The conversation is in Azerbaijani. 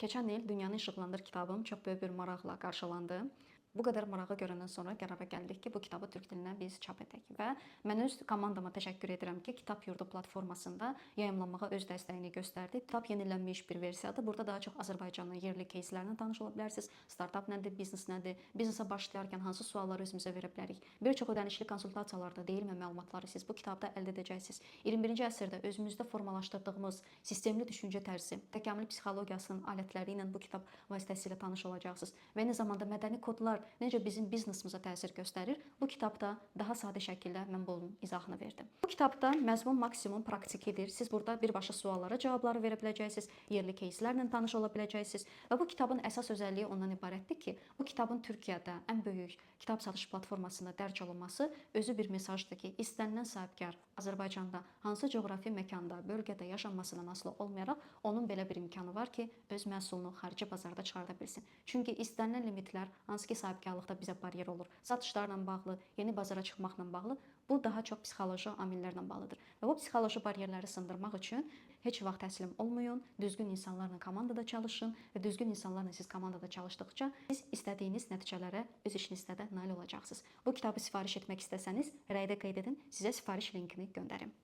Keçən il Dünyanı İşıqlandır kitabım çox böyük bir maraqla qarşılandı. Bu qədər marağı görəndən sonra qərara gəldik ki, bu kitabı türk dilinə biz çap edək və mən öz komandama təşəkkür edirəm ki, Kitab Yurdu platformasında yayımlanmağa öz dəstəyini göstərdi. Kitab yenilənmiş bir versiyadır. Burada daha çox Azərbaycanın yerli кейslərinə tanış ola bilərsiniz. Startap nədir, biznes nədir, biznesə başlayarkən hansı sualları özümüzə verə bilərik. Bir çox ödənişli konsultasiyalarda deyilmə məlumatları siz bu kitabda əldə edəcəksiniz. 21-ci əsrdə özümüzdə formalaşdırdığımız sistemli düşüncə tərzi, təkamül psixologiyasının alətləri ilə bu kitab vasitəsilə tanış olacaqsınız. Və eyni zamanda mədəni kodlar necə bizim biznesimizə təsir göstərir, bu kitabda daha sadə şəkildə mən bunun izahını verdim. Bu kitabda məzmun maksimum praktikidir. Siz burada birbaşa suallara cavabları verə biləcəksiniz, yerli кейslərlə tanış ola biləcəksiniz və bu kitabın əsas özəlliyi ondan ibarətdir ki, bu kitabın Türkiyədə ən böyük kitab satış platformasında dərc olunması özü bir mesajdır ki, istənilən sahibkar Azərbaycanda hansı coğrafi məkanda, bölgədə yaşanmasından asılı olmayaraq onun belə bir imkanı var ki, öz məhsulunu xarici bazarda çıxarda bilsin. Çünki istənilən limitlər hansı ki sahibkarlıqda bizə baryer olur, satışlarla bağlı, yeni bazara çıxmaqla bağlı, bu daha çox psixoloji amillərlə bağlıdır. Və bu psixoloji baryerləri sındırmaq üçün heç vaxt təslim olmayın, düzgün insanlarla komandada çalışın və düzgün insanlarla siz komandada çalışdıqca siz istədiyiniz nəticələrə öz işinizdə də nail olacaqsınız. Bu kitabı sifariş etmək istəsəniz, rəydə qeyd edin, sizə sifariş linkini göndərim.